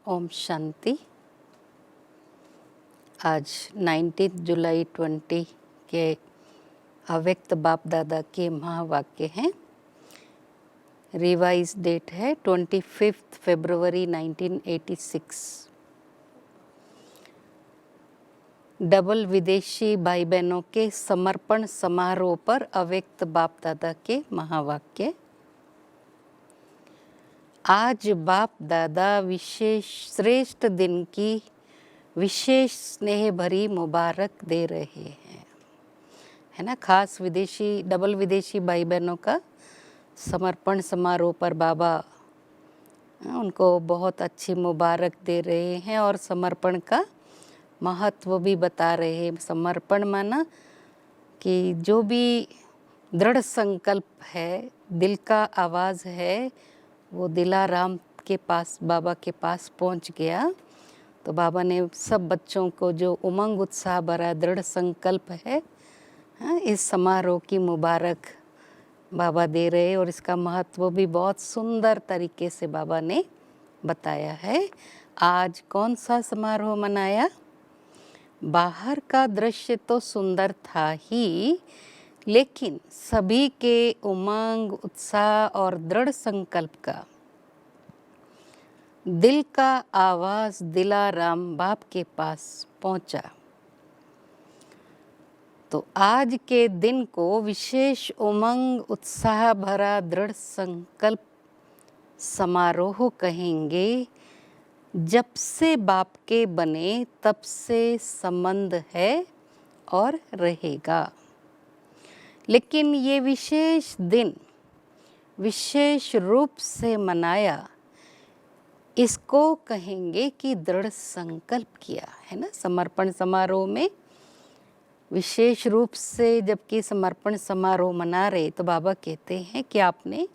ओम शांति। आज 19 जुलाई 20 के अव्यक्त बाप दादा के महावाक्य हैं। रिवाइज डेट है 25 फरवरी 1986। डबल विदेशी भाई बहनों के समर्पण समारोह पर अव्यक्त बाप दादा के महावाक्य। आज बाप दादा विशेष श्रेष्ठ दिन की विशेष स्नेह भरी मुबारक दे रहे हैं, है ना। खास विदेशी डबल विदेशी भाई बहनों का समर्पण समारोह पर बाबा उनको बहुत अच्छी मुबारक दे रहे हैं और समर्पण का महत्व भी बता रहे हैं। समर्पण माना कि जो भी दृढ़ संकल्प है, दिल का आवाज़ है, वो दिलाराम के पास, बाबा के पास पहुंच गया। तो बाबा ने सब बच्चों को जो उमंग उत्साह भरा दृढ़ संकल्प है, इस समारोह की मुबारक बाबा दे रहे और इसका महत्व भी बहुत सुंदर तरीके से बाबा ने बताया है। आज कौन सा समारोह मनाया? बाहर का दृश्य तो सुंदर था ही, लेकिन सभी के उमंग उत्साह और दृढ़ संकल्प का दिल का आवाज दिलाराम बाप के पास पहुंचा। तो आज के दिन को विशेष उमंग उत्साह भरा दृढ़ संकल्प समारोह कहेंगे। जब से बाप के बने तब से संबंध है और रहेगा, लेकिन ये विशेष दिन विशेष रूप से मनाया, इसको कहेंगे कि दृढ़ संकल्प किया, है ना। समर्पण समारोह में विशेष रूप से जबकि समर्पण समारोह मना रहे तो बाबा कहते हैं कि आपने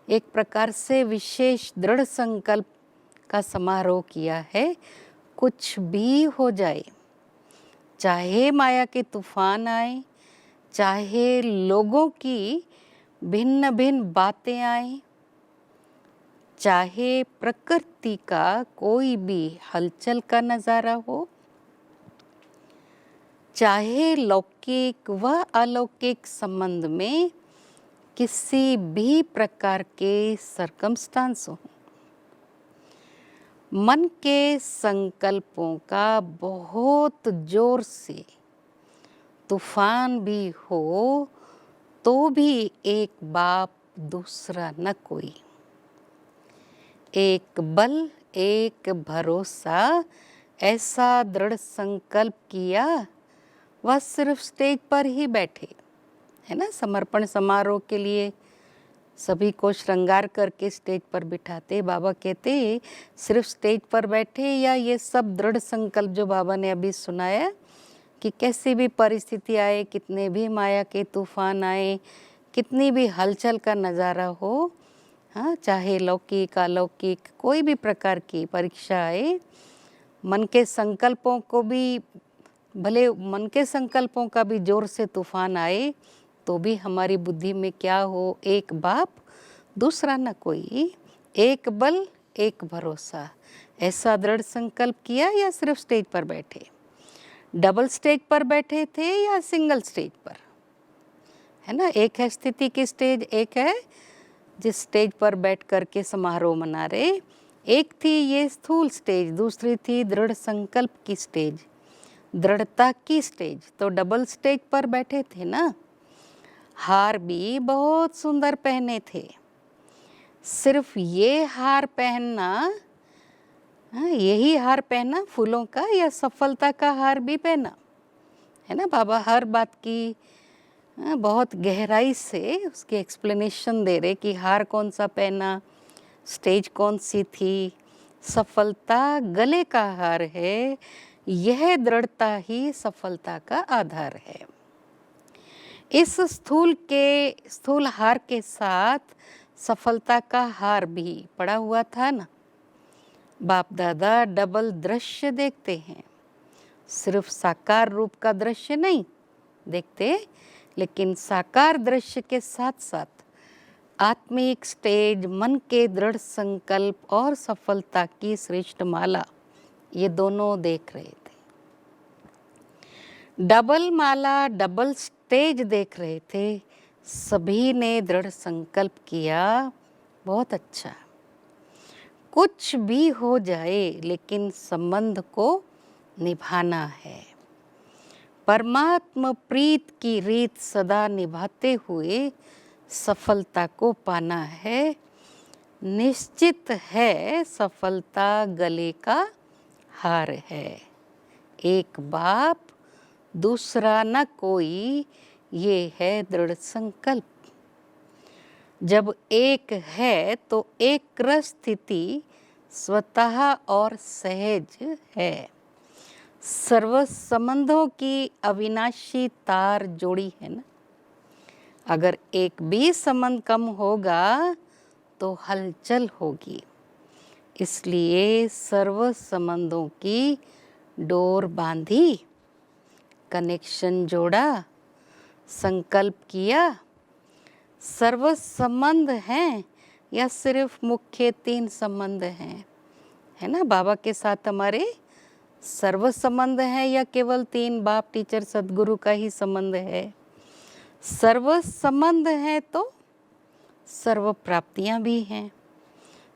एक प्रकार से विशेष दृढ़ संकल्प का समारोह किया है। कुछ भी हो जाए, चाहे माया के तूफान आए, चाहे लोगों की भिन्न भिन्न बातें आए, चाहे प्रकृति का कोई भी हलचल का नज़ारा हो, चाहे लौकिक व अलौकिक संबंध में किसी भी प्रकार के सरकमस्टांस हो, मन के संकल्पों का बहुत जोर से तूफान भी हो तो भी एक बाप दूसरा न कोई, एक बल एक भरोसा, ऐसा दृढ़ संकल्प किया। वह सिर्फ स्टेज पर ही बैठे, है ना। समर्पण समारोह के लिए सभी को श्रृंगार करके स्टेज पर बिठाते। बाबा कहते सिर्फ स्टेज पर बैठे या ये सब दृढ़ संकल्प जो बाबा ने अभी सुनाया कि कैसी भी परिस्थिति आए, कितने भी माया के तूफान आए, कितनी भी हलचल का नज़ारा हो, हाँ, चाहे लौकिक अलौकिक कोई भी प्रकार की परीक्षा आए, मन के संकल्पों को भी, भले मन के संकल्पों का भी जोर से तूफान आए तो भी हमारी बुद्धि में क्या हो, एक बाप दूसरा न कोई, एक बल एक भरोसा, ऐसा दृढ़ संकल्प किया। या सिर्फ स्टेज पर बैठे, डबल स्टेज पर बैठे थे या सिंगल स्टेज पर, है ना। एक है स्थिति की स्टेज, एक है जिस स्टेज पर बैठ कर के समारोह मना रहे। एक थी ये स्थूल स्टेज, दूसरी थी दृढ़ संकल्प की स्टेज, दृढ़ता की स्टेज। तो डबल स्टेज पर बैठे थे ना। हार भी बहुत सुंदर पहने थे। सिर्फ ये हार पहनना, यही हार पहना फूलों का, या सफलता का हार भी पहना, है ना। बाबा हर बात की बहुत गहराई से उसकी एक्सप्लेनेशन दे रहे कि हार कौन सा पहना, स्टेज कौन सी थी। सफलता गले का हार है, यह दृढ़ता ही सफलता का आधार है। इस स्थूल हार के साथ सफलता का हार भी पड़ा हुआ था ना। बाप दादा डबल दृश्य देखते हैं, सिर्फ साकार रूप का दृश्य नहीं देखते, लेकिन साकार दृश्य के साथ साथ आत्मिक स्टेज, मन के दृढ़ संकल्प और सफलता की श्रेष्ठ माला, ये दोनों देख रहे थे। डबल माला, डबल स्टेज देख रहे थे। सभी ने दृढ़ संकल्प किया, बहुत अच्छा, कुछ भी हो जाए लेकिन संबंध को निभाना है। परमात्मा प्रीत की रीत सदा निभाते हुए सफलता को पाना है। निश्चित है सफलता गले का हार है। एक बाप दूसरा न कोई, ये है दृढ़ संकल्प। जब एक है तो एक स्थिति स्वतः और सहज है। सर्व संबंधों की अविनाशी तार जोड़ी है ना। अगर एक भी संबंध कम होगा तो हलचल होगी। इसलिए सर्व संबंधों की डोर बांधी, कनेक्शन जोड़ा, संकल्प किया। सर्व संबंध हैं या सिर्फ मुख्य 3 संबंध हैं, है ना। बाबा के साथ हमारे सर्व संबंध हैं या केवल 3 बाप, टीचर, सदगुरु का ही संबंध है। सर्व संबंध है तो सर्व प्राप्तियां भी हैं।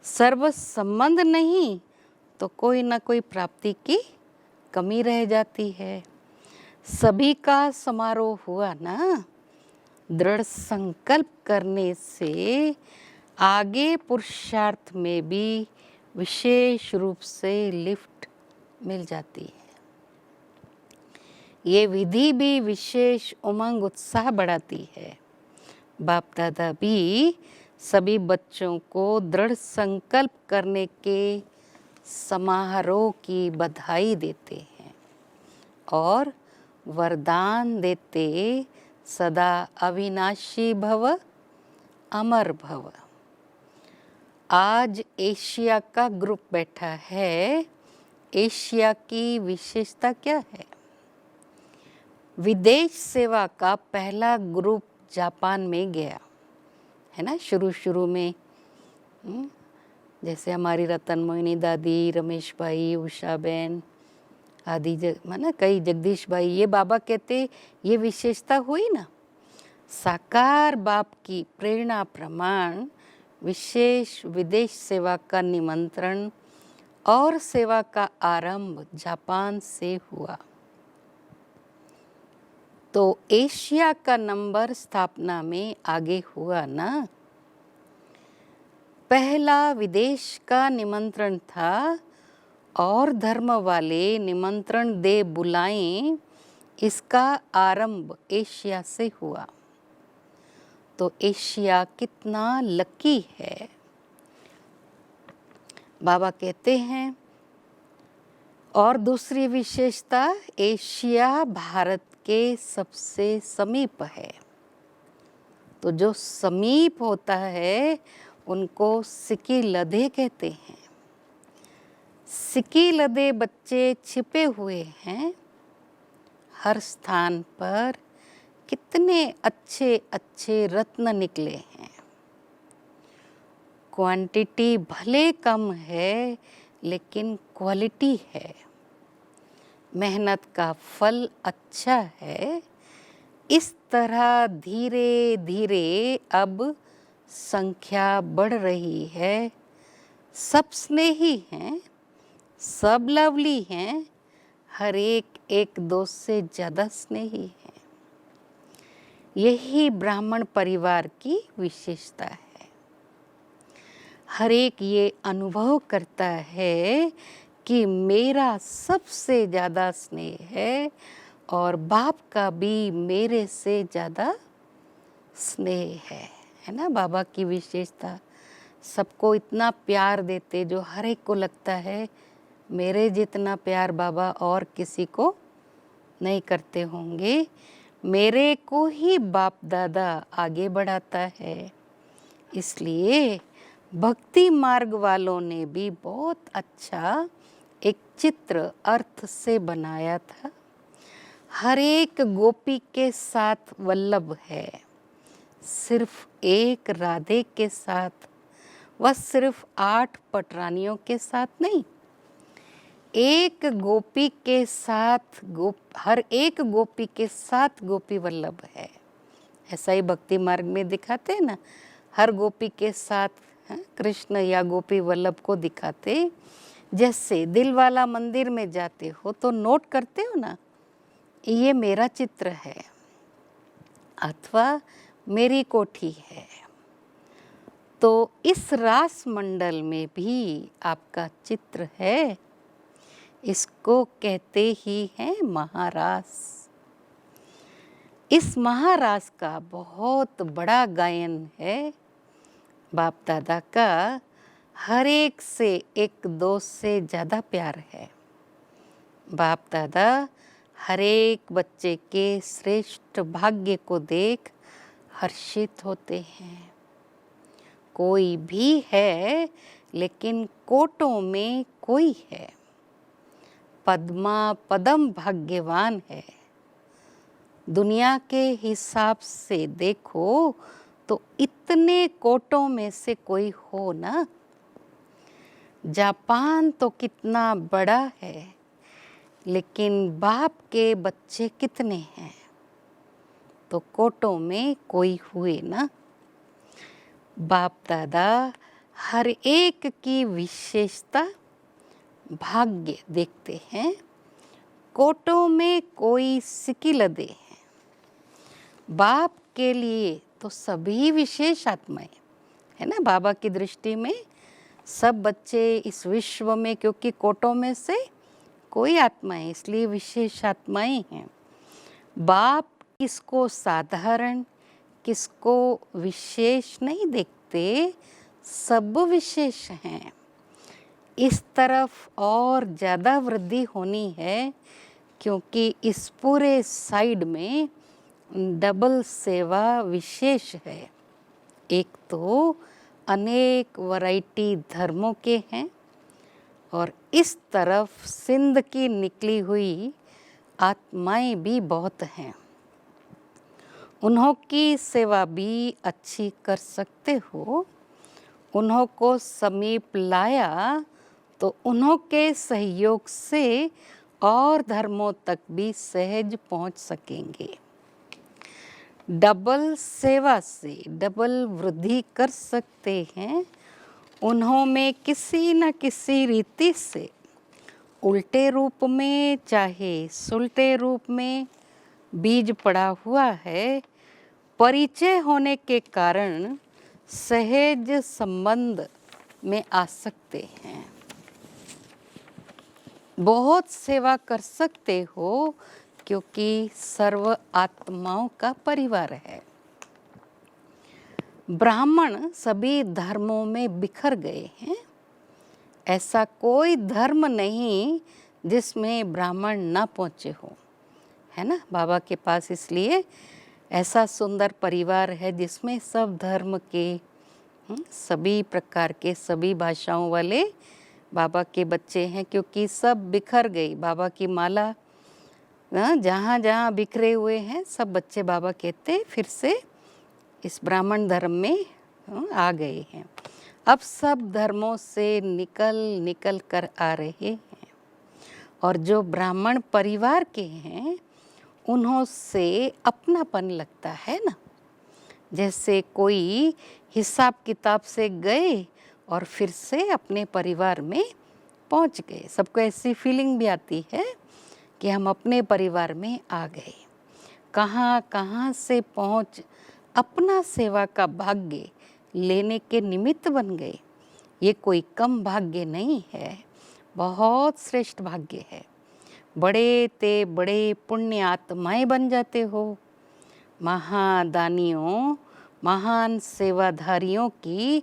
सर्व संबंध नहीं तो कोई ना कोई प्राप्ति की कमी रह जाती है। सभी का समारोह हुआ ना। दृढ़ संकल्प करने से आगे पुरुषार्थ में भी विशेष रूप से लिफ्ट मिल जाती है। ये विधि भी विशेष उमंग उत्साह बढ़ाती है। बाप दादा भी सभी बच्चों को दृढ़ संकल्प करने के समारोह की बधाई देते हैं और वरदान देते, सदा अविनाशी भव, अमर भव। आज एशिया का ग्रुप बैठा है। एशिया की विशेषता क्या है? विदेश सेवा का पहला ग्रुप जापान में गया, है ना। शुरू में जैसे हमारी रतन मोहिनी दादी, रमेश भाई, उषा बहन आदि माना कई, जगदीश भाई, ये बाबा कहते ये विशेषता हुई ना। साकार बाप की प्रेरणा प्रमाण विशेष विदेश सेवा का निमंत्रण और सेवा का आरंभ जापान से हुआ। तो एशिया का नंबर स्थापना में आगे हुआ ना। पहला विदेश का निमंत्रण था और धर्म वाले निमंत्रण दे बुलाएं, इसका आरंभ एशिया से हुआ। तो एशिया कितना लकी है। बाबा कहते हैं और दूसरी विशेषता, एशिया भारत के सबसे समीप है। तो जो समीप होता है उनको सिकी लदे कहते हैं। सिकी लदे बच्चे छिपे हुए हैं हर स्थान पर। कितने अच्छे अच्छे रत्न निकले हैं। क्वांटिटी भले कम है लेकिन क्वालिटी है। मेहनत का फल अच्छा है। इस तरह धीरे धीरे अब संख्या बढ़ रही है। सब स्नेही हैं, सब लवली हैं, हर एक दोस्त से ज़्यादा स्नेही हैं। यही ब्राह्मण परिवार की विशेषता है। हर एक ये अनुभव करता है कि मेरा सबसे ज़्यादा स्नेह है और बाप का भी मेरे से ज़्यादा स्नेह है ना। बाबा की विशेषता, सबको इतना प्यार देते जो हर एक को लगता है मेरे जितना प्यार बाबा और किसी को नहीं करते होंगे। मेरे को ही बाप दादा आगे बढ़ाता है। इसलिए भक्ति मार्ग वालों ने भी बहुत अच्छा एक चित्र अर्थ से बनाया था। हर एक गोपी के साथ वल्लभ है। सिर्फ एक राधे के साथ व सिर्फ 8 पटरानियों के साथ नहीं, एक गोपी के साथ हर एक गोपी के साथ गोपी वल्लभ है। ऐसा ही भक्ति मार्ग में दिखाते हैं ना, हर गोपी के साथ कृष्ण या गोपी वल्लभ को दिखाते। जैसे दिल वाला मंदिर में जाते हो तो नोट करते हो ना, ये मेरा चित्र है अथवा मेरी कोठी है। तो इस रास मंडल में भी आपका चित्र है। इसको कहते ही हैं महारास। इस महारास का बहुत बड़ा गायन है। बाप दादा का हर एक से एक दोस्त से ज़्यादा प्यार है। बाप दादा हर एक बच्चे के श्रेष्ठ भाग्य को देख हर्षित होते हैं। कोई भी है लेकिन कोटों में कोई है। पद्मा पदम भाग्यवान है। दुनिया के हिसाब से देखो तो इतने कोटों में से कोई हो ना। जापान तो कितना बड़ा है, लेकिन बाप के बच्चे कितने हैं, तो कोटों में कोई हुए ना। बाप दादा हर एक की विशेषता भाग्य देखते हैं। कोटों में कोई सिकिलदे हैं। बाप के लिए तो सभी विशेष आत्माएं है ना। बाबा की दृष्टि में सब बच्चे इस विश्व में, क्योंकि कोटों में से कोई आत्माएं, इसलिए विशेष आत्माएं हैं। बाप किसको साधारण किसको विशेष नहीं देखते, सब विशेष हैं। इस तरफ और ज़्यादा वृद्धि होनी है, क्योंकि इस पूरे साइड में डबल सेवा विशेष है। एक तो अनेक वैरायटी धर्मों के हैं, और इस तरफ सिंध की निकली हुई आत्माएं भी बहुत हैं। उन्हों की सेवा भी अच्छी कर सकते हो। उन्हों को समीप लाया तो उन्हों के सहयोग से और धर्मों तक भी सहज पहुंच सकेंगे। डबल सेवा से डबल वृद्धि कर सकते हैं। उन्हों में किसी न किसी रीति से उल्टे रूप में चाहे सुलटे रूप में बीज पड़ा हुआ है। परिचय होने के कारण सहज संबंध में आ सकते हैं। बहुत सेवा कर सकते हो, क्योंकि सर्व आत्माओं का परिवार है। ब्राह्मण सभी धर्मों में बिखर गए हैं। ऐसा कोई धर्म नहीं जिसमें ब्राह्मण ना पहुँचे हो, है ना बाबा के पास। इसलिए ऐसा सुंदर परिवार है जिसमें सब धर्म के, सभी प्रकार के, सभी भाषाओं वाले बाबा के बच्चे हैं। क्योंकि सब बिखर गई बाबा की माला, जहाँ जहाँ बिखरे हुए हैं सब बच्चे बाबा कहते फिर से इस ब्राह्मण धर्म में आ गए हैं। अब सब धर्मों से निकल कर आ रहे हैं, और जो ब्राह्मण परिवार के हैं उन्हों से अपनापन लगता है ना। जैसे कोई हिसाब किताब से गए और फिर से अपने परिवार में पहुंच गए। सबको ऐसी फीलिंग भी आती है कि हम अपने परिवार में आ गए। कहाँ कहाँ से पहुंच अपना सेवा का भाग्य लेने के निमित्त बन गए। ये कोई कम भाग्य नहीं है, बहुत श्रेष्ठ भाग्य है। बड़े ते बड़े पुण्य आत्माएं बन जाते हो। महादानियों, महान सेवाधारियों की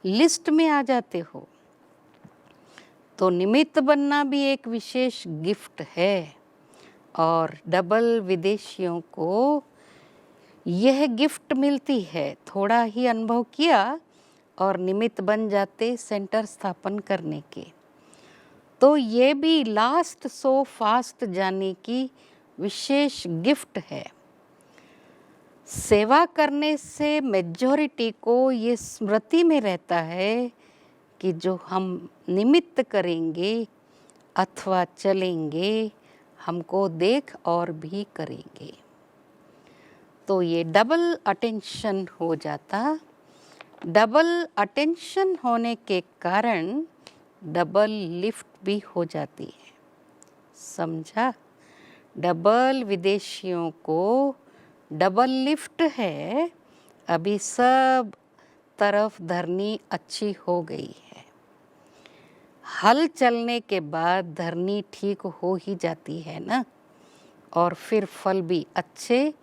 लिस्ट में आ जाते हो। तो निमित्त बनना भी एक विशेष गिफ्ट है, और डबल विदेशियों को यह गिफ्ट मिलती है। थोड़ा ही अनुभव किया और निमित्त बन जाते सेंटर स्थापन करने के। तो ये भी लास्ट सो फास्ट जाने की विशेष गिफ्ट है। सेवा करने से मेजॉरिटी को ये स्मृति में रहता है कि जो हम निमित्त करेंगे अथवा चलेंगे, हमको देख और भी करेंगे। तो ये डबल अटेंशन हो जाता। डबल अटेंशन होने के कारण डबल लिफ्ट भी हो जाती है। समझा? डबल विदेशियों को डबल लिफ्ट है। अभी सब तरफ धरनी अच्छी हो गई है। हल चलने के बाद धरनी ठीक हो ही जाती है ना, और फिर फल भी अच्छे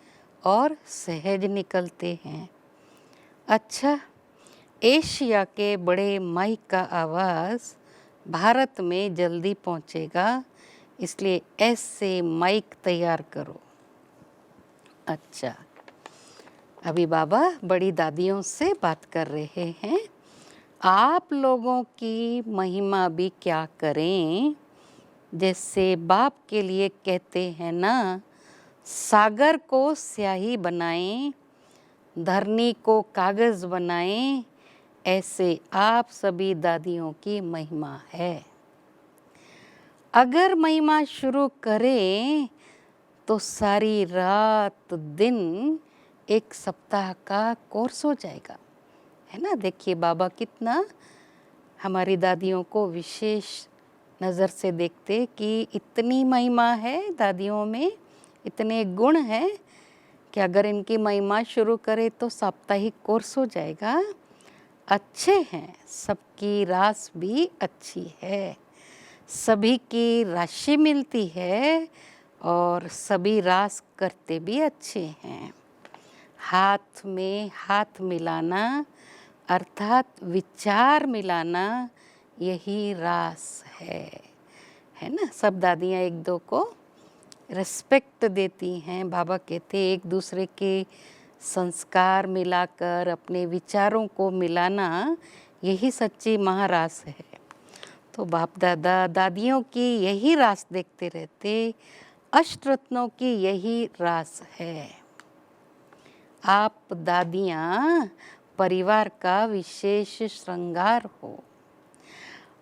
और सहज निकलते हैं। अच्छा, एशिया के बड़े माइक का आवाज़ भारत में जल्दी पहुंचेगा, इसलिए ऐसे माइक तैयार करो। अच्छा, अभी बाबा बड़ी दादियों से बात कर रहे हैं। आप लोगों की महिमा भी क्या करें, जैसे बाप के लिए कहते हैं ना, सागर को स्याही बनाएं, धरनी को कागज़ बनाएं, ऐसे आप सभी दादियों की महिमा है। अगर महिमा शुरू करें तो सारी रात दिन एक सप्ताह का कोर्स हो जाएगा, है ना। देखिए बाबा कितना हमारी दादियों को विशेष नज़र से देखते कि इतनी महिमा है दादियों में, इतने गुण हैं कि अगर इनकी महिमा शुरू करें तो साप्ताहिक कोर्स हो जाएगा। अच्छे हैं, सबकी रास भी अच्छी है, सभी की राशि मिलती है और सभी रास करते भी अच्छे हैं। हाथ में हाथ मिलाना अर्थात विचार मिलाना, यही रास है ना। सब दादियाँ एक दो को रिस्पेक्ट देती हैं। बाबा कहते एक दूसरे के संस्कार मिलाकर अपने विचारों को मिलाना, यही सच्ची महारास है। तो बाप दादा दादियों की यही रास देखते रहते, अष्टरत्नों की यही रास है। आप दादियाँ परिवार का विशेष श्रृंगार हो।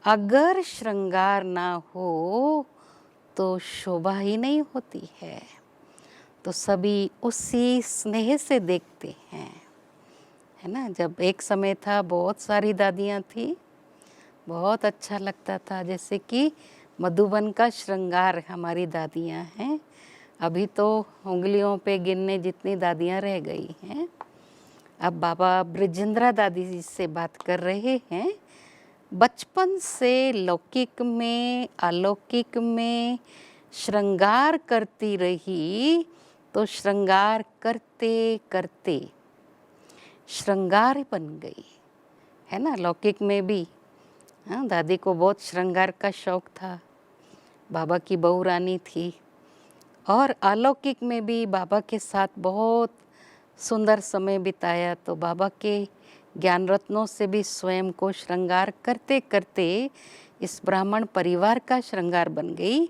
अगर श्रृंगार ना हो तो शोभा ही नहीं होती है। तो सभी उसी स्नेह से देखते हैं, है ना। जब एक समय था बहुत सारी दादियाँ थी, बहुत अच्छा लगता था, जैसे कि मधुबन का श्रृंगार हमारी दादियाँ हैं। अभी तो उंगलियों पे गिनने जितनी दादियाँ रह गई हैं। अब बाबा ब्रिजेंद्रा दादी जी से बात कर रहे हैं। बचपन से लौकिक में अलौकिक में श्रृंगार करती रही, तो श्रृंगार करते करते श्रृंगार बन गई, है ना। लौकिक में भी हाँ, दादी को बहुत श्रृंगार का शौक था, बाबा की बहू रानी थी। और अलौकिक में भी बाबा के साथ बहुत सुंदर समय बिताया, तो बाबा के ज्ञान रत्नों से भी स्वयं को श्रृंगार करते करते इस ब्राह्मण परिवार का श्रृंगार बन गई।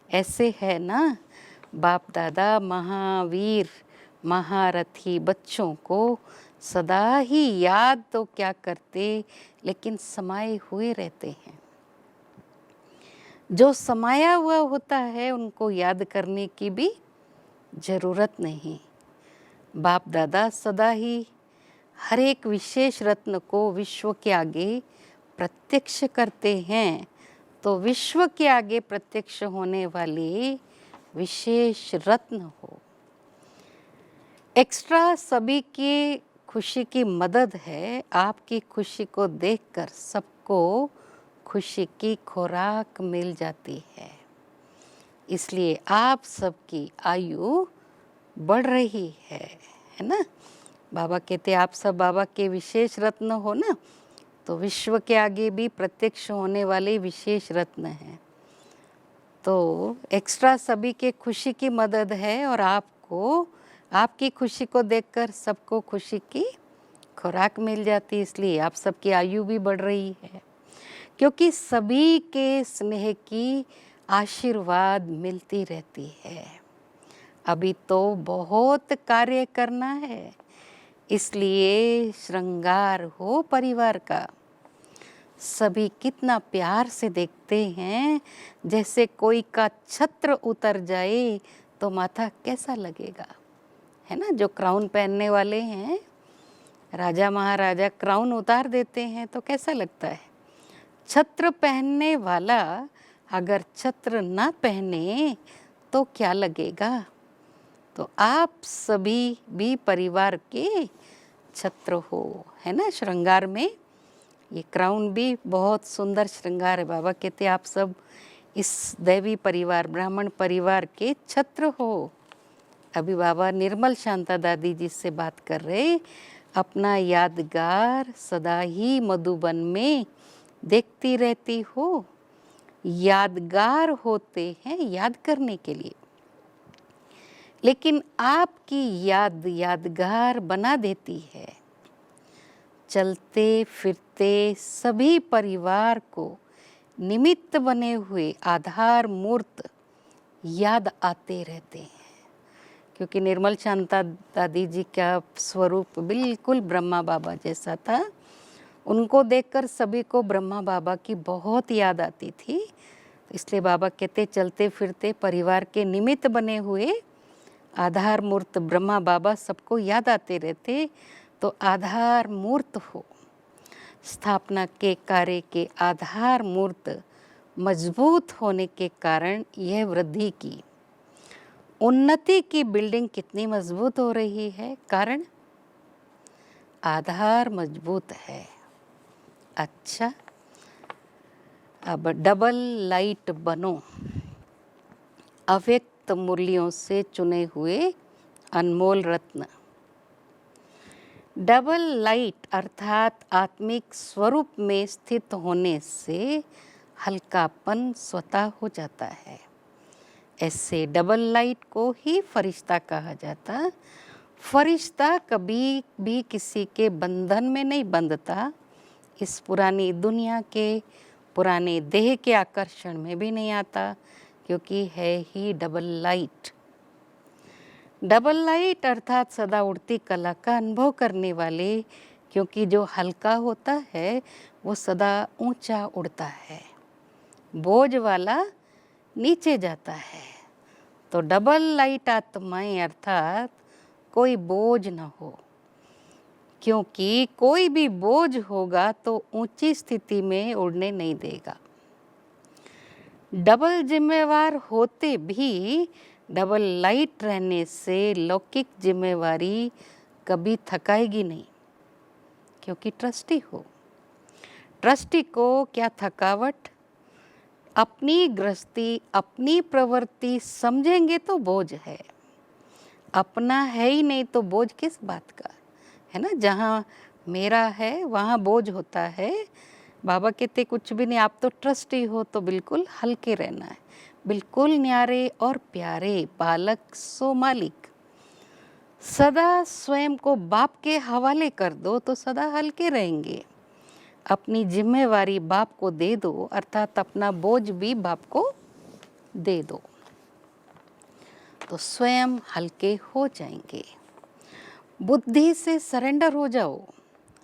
ऐसे है ना, बाप दादा महावीर महारथी बच्चों को सदा ही याद तो क्या करते, लेकिन समाये हुए रहते हैं। जो समाया हुआ होता है उनको याद करने की भी ज़रूरत नहीं। बाप दादा सदा ही हर एक विशेष रत्न को विश्व के आगे प्रत्यक्ष करते हैं। तो विश्व के आगे प्रत्यक्ष होने वाले विशेष रत्न हो। एक्स्ट्रा सभी की खुशी की मदद है। आपकी खुशी को देखकर सबको खुशी की खुराक मिल जाती है, इसलिए आप सबकी आयु बढ़ रही है ना। बाबा कहते आप सब बाबा के विशेष रत्न हो ना, तो विश्व के आगे भी प्रत्यक्ष होने वाले विशेष रत्न हैं। तो एक्स्ट्रा सभी के खुशी की मदद है, और आपको आपकी खुशी को देखकर सबको खुशी की खुराक मिल जाती, इसलिए आप सबकी आयु भी बढ़ रही है, क्योंकि सभी के स्नेह की आशीर्वाद मिलती रहती है। अभी तो बहुत कार्य करना है, इसलिए श्रृंगार हो परिवार का। सभी कितना प्यार से देखते हैं, जैसे कोई का छत्र उतर जाए तो माथा कैसा लगेगा, है ना। जो क्राउन पहनने वाले हैं, राजा महाराजा क्राउन उतार देते हैं तो कैसा लगता है। छत्र पहनने वाला अगर छत्र ना पहने तो क्या लगेगा। तो आप सभी भी परिवार के छत्र हो, है ना। श्रृंगार में ये क्राउन भी बहुत सुंदर श्रृंगार है। बाबा कहते आप सब इस दैवी परिवार, ब्राह्मण परिवार के छत्र हो। अभी बाबा निर्मल शांता दादी जी से बात कर रहे। अपना यादगार सदा ही मधुबन में देखती रहती हो। यादगार होते हैं याद करने के लिए, लेकिन आपकी याद यादगार बना देती है। चलते फिरते सभी परिवार को निमित्त बने हुए आधार मूर्त याद आते रहते हैं, क्योंकि निर्मल शांता दादी जी का स्वरूप बिल्कुल ब्रह्मा बाबा जैसा था। उनको देखकर सभी को ब्रह्मा बाबा की बहुत याद आती थी। इसलिए बाबा कहते चलते फिरते परिवार के निमित्त बने हुए आधार मूर्त ब्रह्मा बाबा सबको याद आते रहते। तो आधार मूर्त हो, स्थापना के कार्य के आधार मूर्त मजबूत होने के कारण यह वृद्धि की, उन्नति की बिल्डिंग कितनी मजबूत हो रही है, कारण आधार मजबूत है। अच्छा, अब डबल लाइट बनो, अव्यक्त मूल्यों से चुने हुए अनमोल रत्न। डबल लाइट अर्थात आत्मिक स्वरूप में स्थित होने से हल्कापन स्वतः हो जाता है। ऐसे डबल लाइट को ही फरिश्ता कहा जाता। फरिश्ता कभी भी किसी के बंधन में नहीं बंधता, इस पुरानी दुनिया के पुराने देह के आकर्षण में भी नहीं आता, क्योंकि है ही डबल लाइट। डबल लाइट अर्थात सदा उड़ती कला का अनुभव करने वाले, क्योंकि जो हल्का होता है वो सदा ऊंचा उड़ता है, बोझ वाला नीचे जाता है। तो डबल लाइट आत्माएं अर्थात कोई बोझ न हो, क्योंकि कोई भी बोझ होगा तो ऊंची स्थिति में उड़ने नहीं देगा। डबल जिम्मेवार होते भी डबल लाइट रहने से लौकिक जिम्मेवारी कभी थकाएगी नहीं, क्योंकि ट्रस्टी हो। ट्रस्टी को क्या थकावट, अपनी गृहस्थी अपनी प्रवृत्ति समझेंगे तो बोझ है, अपना है ही नहीं तो बोझ किस बात का, है ना। जहाँ मेरा है वहाँ बोझ होता है। बाबा कहते कुछ भी नहीं, आप तो ट्रस्टी हो तो बिल्कुल हल्के रहना है, बिल्कुल न्यारे और प्यारे, बालक सो मालिक। सदा स्वयं को बाप के हवाले कर दो तो सदा हल्के रहेंगे। अपनी जिम्मेवारी बाप को दे दो, अर्थात अपना बोझ भी बाप को दे दो, तो स्वयं हल्के हो जाएंगे। बुद्धि से सरेंडर हो जाओ।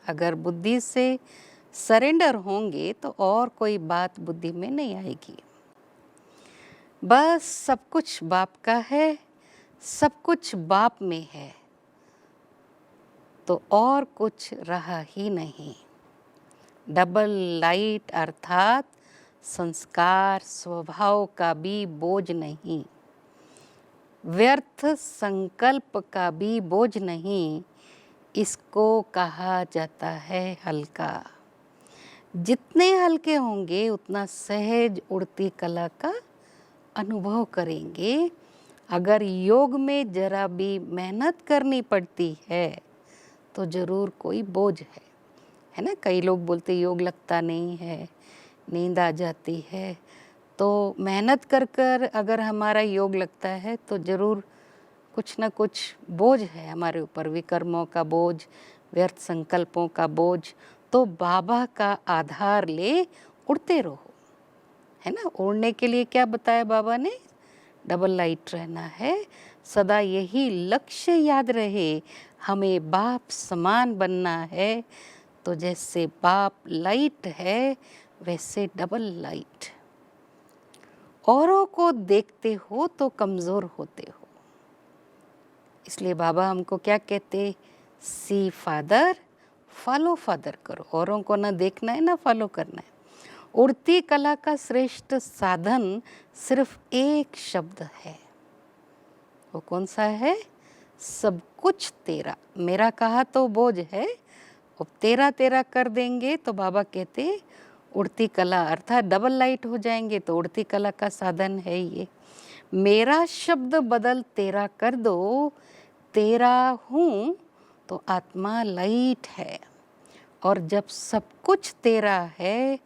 अगर बुद्धि से सरेंडर होंगे तो और कोई बात बुद्धि में नहीं आएगी। बस सब कुछ बाप का है, सब कुछ बाप में है, तो और कुछ रहा ही नहीं। डबल लाइट अर्थात संस्कार स्वभाव का भी बोझ नहीं, व्यर्थ संकल्प का भी बोझ नहीं, इसको कहा जाता है हल्का। जितने हल्के होंगे उतना सहज उड़ती कला का अनुभव करेंगे। अगर योग में जरा भी मेहनत करनी पड़ती है तो ज़रूर कोई बोझ है ना। कई लोग बोलते योग लगता नहीं है, नींद आ जाती है। तो मेहनत कर कर अगर हमारा योग लगता है तो ज़रूर कुछ ना कुछ बोझ है हमारे ऊपर, विकर्मों का बोझ, व्यर्थ संकल्पों का बोझ। तो बाबा का आधार ले उड़ते रहो, है ना। उड़ने के लिए क्या बताया बाबा ने, डबल लाइट रहना है। सदा यही लक्ष्य याद रहे, हमें बाप समान बनना है। तो जैसे बाप लाइट है वैसे डबल लाइट। औरों को देखते हो तो कमज़ोर होते हो, इसलिए बाबा हमको क्या कहते, सी फादर फॉलो फादर करो। औरों को ना देखना है ना फॉलो करना है। उड़ती कला का श्रेष्ठ साधन सिर्फ एक शब्द है, वो कौन सा है, सब कुछ तेरा। मेरा कहा तो बोझ है, अब तेरा तेरा कर देंगे तो बाबा कहते उड़ती कला, अर्थात डबल लाइट हो जाएंगे। तो उड़ती कला का साधन है ये। मेरा शब्द बदल तेरा कर दो, तेरा हूँ तो आत्मा लाइट है। और जब सब कुछ तेरा है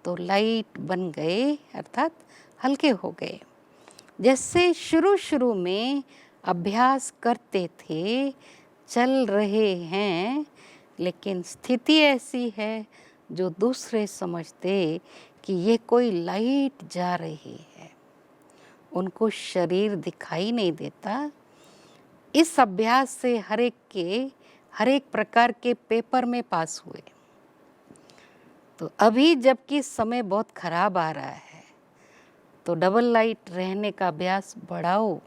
तो लाइट बन गए, अर्थात हल्के हो गए। जैसे शुरू शुरू में अभ्यास करते थे, चल रहे हैं, लेकिन स्थिति ऐसी है जो दूसरे समझते कि ये कोई लाइट जा रही है, उनको शरीर दिखाई नहीं देता। इस अभ्यास से हर एक प्रकार के पेपर में पास हुए। तो अभी जबकि समय बहुत खराब आ रहा है तो डबल लाइट रहने का अभ्यास बढ़ाओ।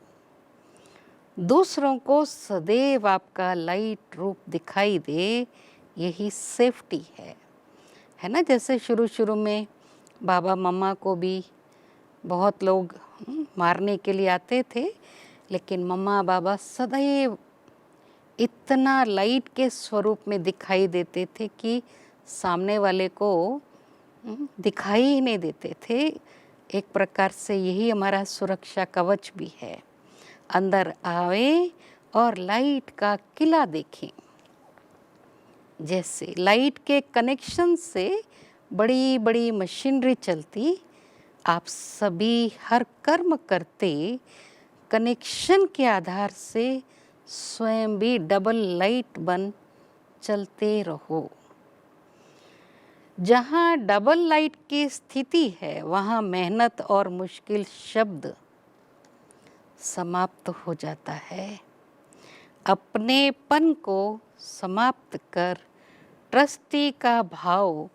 दूसरों को सदैव आपका लाइट रूप दिखाई दे, यही सेफ्टी है ना। जैसे शुरू शुरू में बाबा मम्मा को भी बहुत लोग मारने के लिए आते थे, लेकिन मम्मा बाबा सदैव इतना लाइट के स्वरूप में दिखाई देते थे कि सामने वाले को दिखाई ही नहीं देते थे। एक प्रकार से यही हमारा सुरक्षा कवच भी है। अंदर आए और लाइट का किला देखें। जैसे लाइट के कनेक्शन से बड़ी बड़ी मशीनरी चलती, आप सभी हर कर्म करते कनेक्शन के आधार से स्वयं भी डबल लाइट बन चलते रहो। जहाँ डबल लाइट की स्थिति है वहाँ मेहनत और मुश्किल शब्द समाप्त हो जाता है। अपनेपन को समाप्त कर ट्रस्टी का भाव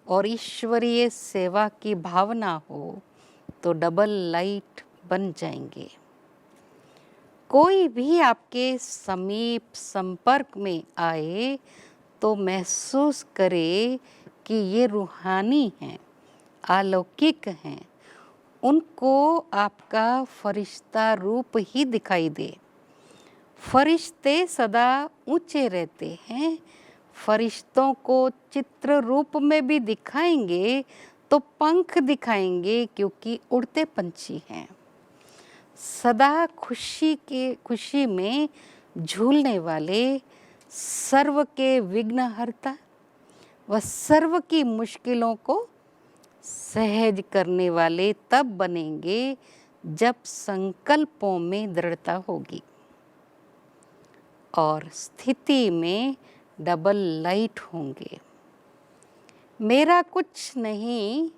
और ईश्वरीय सेवा की भावना हो तो डबल लाइट बन जाएंगे। कोई भी आपके समीप संपर्क में आए तो महसूस करे कि ये रूहानी हैं, अलौकिक हैं। उनको आपका फरिश्ता रूप ही दिखाई दे। फरिश्ते सदा ऊंचे रहते हैं, फरिश्तों को चित्र रूप में भी दिखाएंगे तो पंख दिखाएंगे, क्योंकि उड़ते पंछी हैं। सदा खुशी में झूलने वाले, सर्व के विघ्नहर्ता व सर्व की मुश्किलों को सहज करने वाले तब बनेंगे जब संकल्पों में दृढ़ता होगी और स्थिति में डबल लाइट होंगे। मेरा कुछ नहीं,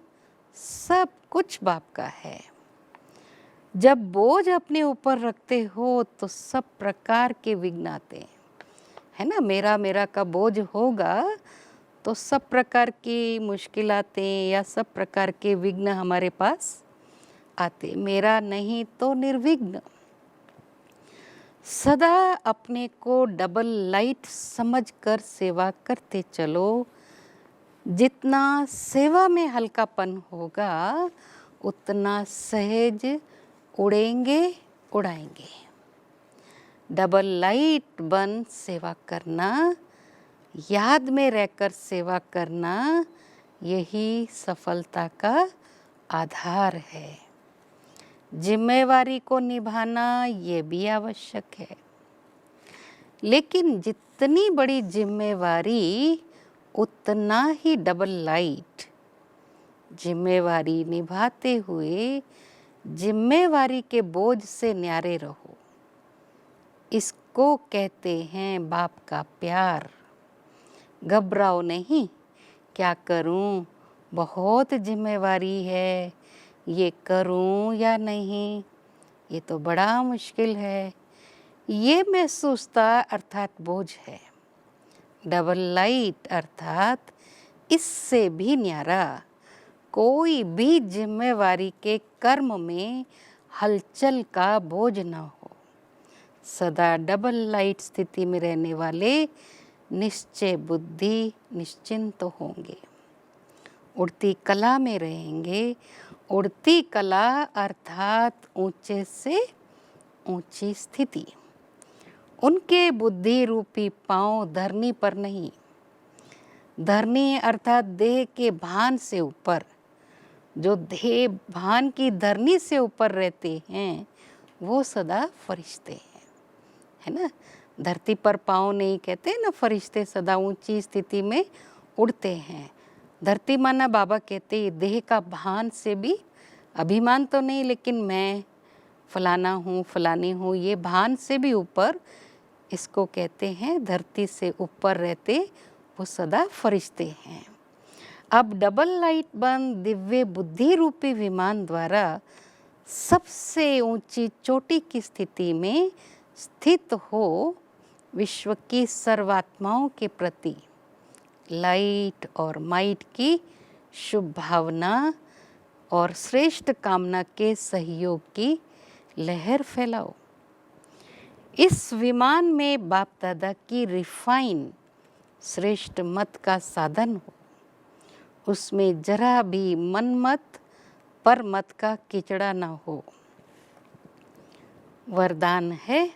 सब कुछ बाप का है। जब बोझ अपने ऊपर रखते हो तो सब प्रकार के विघ्न आते है ना। मेरा मेरा का बोझ होगा तो सब प्रकार की मुश्किलातें या सब प्रकार के विघ्न हमारे पास आते। मेरा नहीं तो निर्विघ्न। सदा अपने को डबल लाइट समझकर सेवा करते चलो। जितना सेवा में हल्कापन होगा उतना सहज उड़ेंगे उड़ाएंगे। डबल लाइट बन सेवा करना, याद में रहकर सेवा करना, यही सफलता का आधार है। जिम्मेवारी को निभाना ये भी आवश्यक है, लेकिन जितनी बड़ी जिम्मेवारी उतना ही डबल लाइट। जिम्मेवारी निभाते हुए जिम्मेवारी के बोझ से न्यारे रहो। इसको कहते हैं बाप का प्यार। घबराओ नहीं, क्या करूं, बहुत जिम्मेवारी है, ये करूं या नहीं, ये तो बड़ा मुश्किल है, ये महसूसता अर्थात बोझ है। डबल लाइट अर्थात इससे भी न्यारा कोई भी जिम्मेवारी के कर्म में हलचल का बोझ न हो। सदा डबल लाइट स्थिति में रहने वाले निश्चय बुद्धि निश्चिंत होंगे, उड़ती कला में रहेंगे। उड़ती कला अर्थात ऊंचे से ऊंची स्थिति। उनके बुद्धि रूपी पांव धरनी पर नहीं, धरनी अर्थात देह के भान से ऊपर। जो देह भान की धरनी से ऊपर रहते हैं वो सदा फरिश्ते हैं, है ना। धरती पर पाँव नहीं कहते ना, फरिश्ते सदा ऊंची स्थिति में उड़ते हैं। धरती माना बाबा कहते हैं देह का भान से भी, अभिमान तो नहीं लेकिन मैं फलाना हूँ फलानी हूँ, ये भान से भी ऊपर इसको कहते हैं। धरती से ऊपर रहते वो सदा फरिश्ते हैं। अब डबल लाइट बंद दिव्य बुद्धि रूपी विमान द्वारा सबसे ऊंची चोटी की स्थिति में स्थित हो विश्व की सर्वात्माओं के प्रति लाइट और माइट की शुभ भावना और श्रेष्ठ कामना के सहयोग की लहर फैलाओ। इस विमान में बाप दादा की रिफाइन श्रेष्ठ मत का साधन हो, उसमें जरा भी मन मत पर मत का कीचड़ा ना हो। वरदान है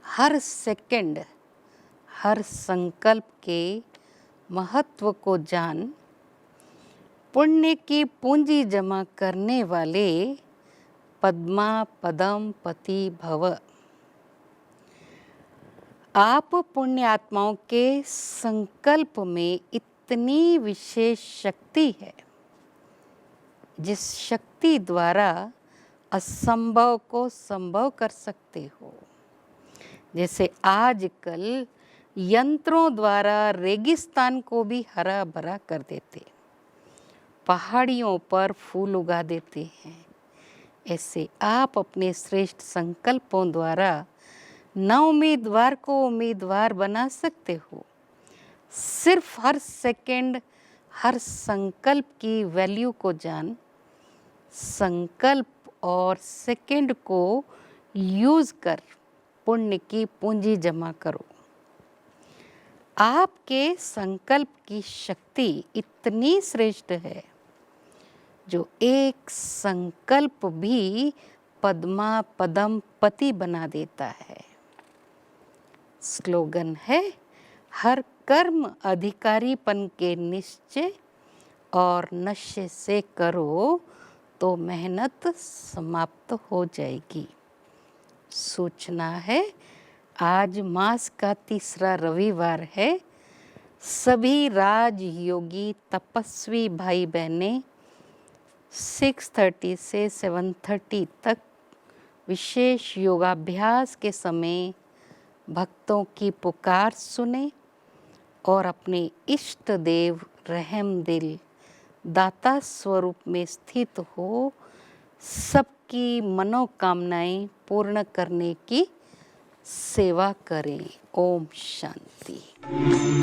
हर सेकंड हर संकल्प के महत्व को जान, पुण्य की पूंजी जमा करने वाले पद्मा पदम पति भव। आप पुण्य आत्माओं के संकल्प में इतनी विशेष शक्ति है जिस शक्ति द्वारा असंभव को संभव कर सकते हो। जैसे आजकल यंत्रों द्वारा रेगिस्तान को भी हरा भरा कर देते, पहाड़ियों पर फूल उगा देते हैं, ऐसे आप अपने श्रेष्ठ संकल्पों द्वारा न उम्मीदवार को उम्मीदवार बना सकते हो। सिर्फ हर सेकंड हर संकल्प की वैल्यू को जान, संकल्प और सेकंड को यूज कर पुण्य की पूंजी जमा करो। आपके संकल्प की शक्ति इतनी श्रेष्ठ है जो एक संकल्प भी पद्मा पदम पति बना देता है। स्लोगन है हर कर्म अधिकारीपन के निश्चय और नशे से करो तो मेहनत समाप्त हो जाएगी। सूचना है आज मास का तीसरा रविवार है। सभी राजयोगी तपस्वी भाई बहनें 6:30 से 7:30 तक विशेष योगाभ्यास के समय भक्तों की पुकार सुने और अपने इष्ट देव रहम दिल दाता स्वरूप में स्थित हो सबकी मनोकामनाएं पूर्ण करने की सेवा करें। ओम शांति।